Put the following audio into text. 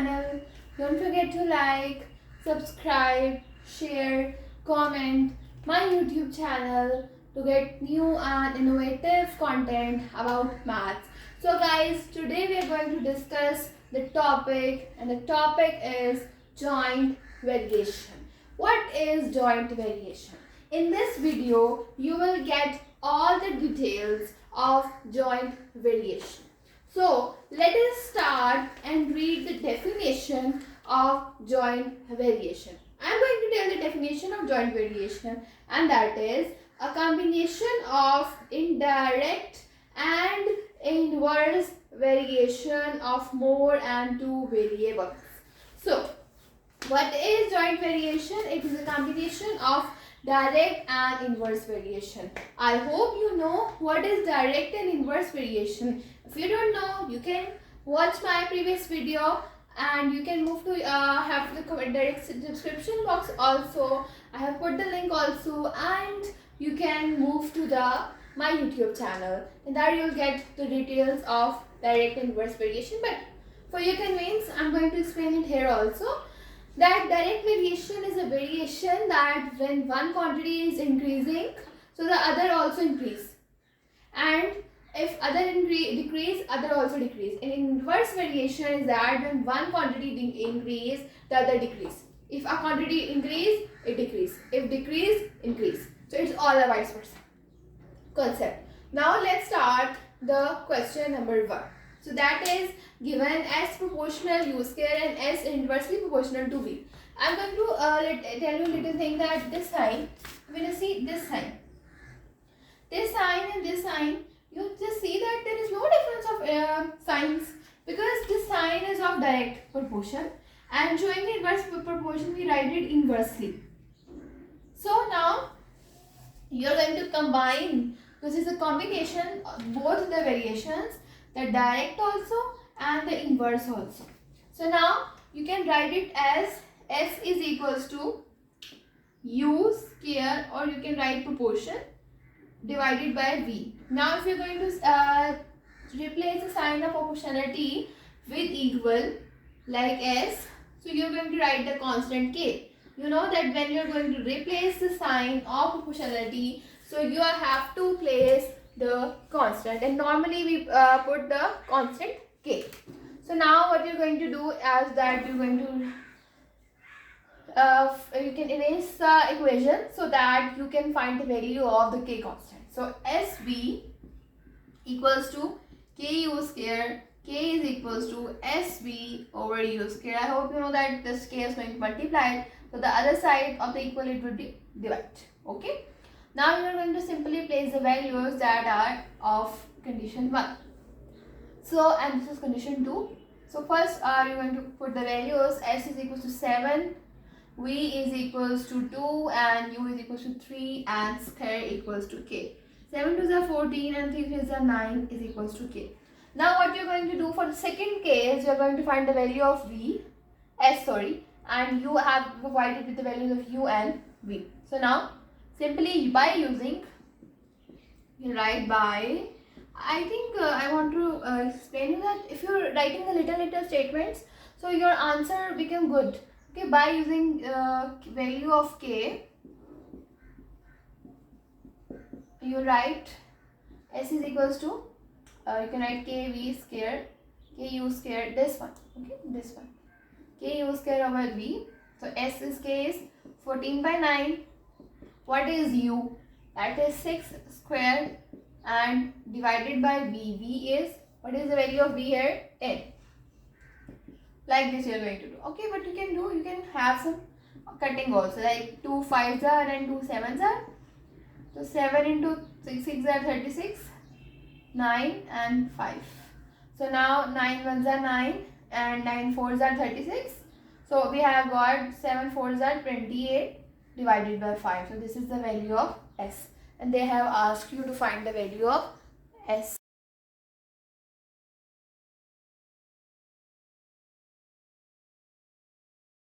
channel. Don't forget to like, subscribe, share, comment my YouTube channel to get new and innovative content about maths. So guys, today we are going to discuss the topic, and the topic is joint variation. What is joint variation? In this video, you will get all the details of joint variation. So let us start and read the definition of joint variation. I am going to tell the definition of joint variation, and that is a combination of indirect and inverse variation of more than two variables. So what is joint variation? It is a combination of direct and inverse variation. I hope you know what is direct and inverse variation. If you don't know, you can watch my previous video and you can move to have the direct description box also. I have put the link also, and you can move to my YouTube channel, and there you will get the details of direct and inverse variation. But for your convenience, I am going to explain it here also. That direct variation is a variation that when one quantity is increasing, so the other also increase, and if other decrease, other also decrease. And inverse variation is that when one quantity increase, the other decrease. If a quantity increase, it decrease. If decrease, increase. So it's all a vice versa concept. Now let's start the question number 1. So that is given S proportional U square and S inversely proportional to V. I am going to tell you a little thing that this sign, when you see this sign and this sign, you just see that there is no difference of signs, because this sign is of direct proportion, and showing the inverse proportion we write it inversely. So now you are going to combine, this is a combination of both the variations, the direct also and the inverse also. So now you can write it as S is equals to U square, or you can write proportion divided by V. Now if you are going to replace the sign of proportionality with equal like S, so you are going to write the constant K. You know that when you are going to replace the sign of proportionality, so you have to place the constant, and normally we put the constant K. So now what you're going to do is that you're going to you can erase the equation so that you can find the value of the K constant. So SB equals to KU square, K is equals to SB over U square. I hope you know that this K is going to multiply, so the other side of the equal it would be divide. Okay. Now you are going to simply place the values that are of condition 1. So, and this is condition 2. So first you are going to put the values. S is equals to 7, V is equals to 2, and U is equals to 3, and square equals to K. 7 2s are 14 and 3 3s are 9 is equals to K. Now what you are going to do for the second case, you are going to find the value of and you have provided with the values of U and V. So now simply by using, you write by, I think I want to explain you that if you are writing the little statements, so your answer become good. Okay, by using value of K, you write S is equals to, you can write KV square, KU square, this one, okay, this one, KU square over V. So S is K is 14 by 9. What is U? That is 6 square, and divided by V. V is, what is the value of V here? 10. Like this you are going to do. Okay, but you can have some cutting also, like 2 5s are and 2 7s are. So 7 into 6 6 are 36, 9 and 5. So now 9 1s are 9 and 9 4s are 36. So we have got 7 4s are 28 divided by 5. So this is the value of S, and they have asked you to find the value of S.